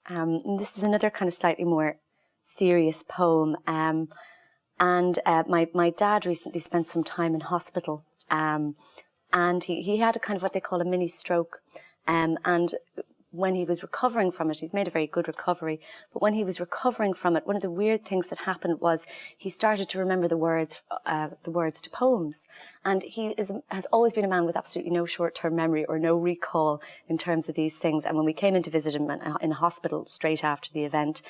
And this is another kind of slightly more serious poem. My dad recently spent some time in hospital, and he had a kind of what they call a mini stroke. And when he was recovering from it, he's made a very good recovery, but when he was recovering from it, one of the weird things that happened was he started to remember the words to poems. And he has always been a man with absolutely no short-term memory or no recall in terms of these things. And when we came in to visit him in hospital straight after the event,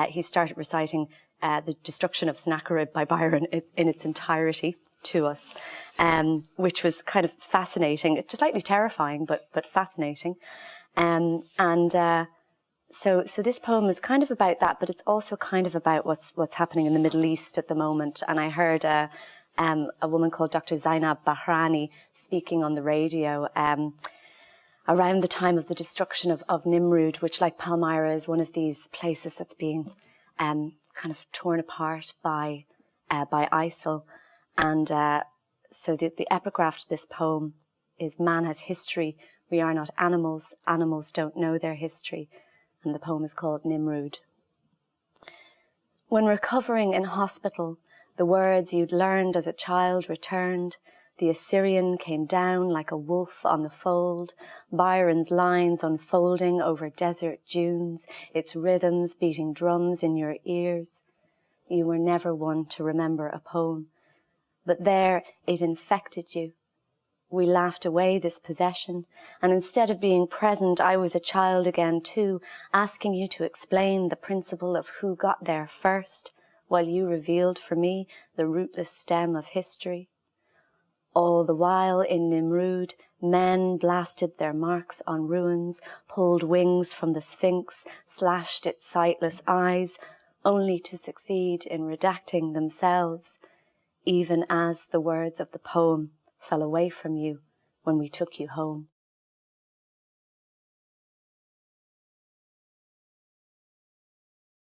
he started reciting The Destruction of Sennacherib by Byron in its entirety to us, which was kind of fascinating. It's slightly terrifying, but fascinating. So this poem is kind of about that, but it's also kind of about what's happening in the Middle East at the moment. And I heard a woman called Dr. Zainab Bahrani speaking on the radio around the time of the destruction of Nimrud, which, like Palmyra, is one of these places that's being kind of torn apart by ISIL. And so the epigraph to this poem is, "Man has history. We are not animals. Animals don't know their history." And the poem is called Nimrud. When recovering in hospital, the words you'd learned as a child returned. The Assyrian came down like a wolf on the fold, Byron's lines unfolding over desert dunes, its rhythms beating drums in your ears. You were never one to remember a poem, but there it infected you. We laughed away this possession, and instead of being present, I was a child again too, asking you to explain the principle of who got there first, while you revealed for me the rootless stem of history. All the while in Nimrud, men blasted their marks on ruins, pulled wings from the Sphinx, slashed its sightless eyes, only to succeed in redacting themselves, even as the words of the poem fell away from you when we took you home.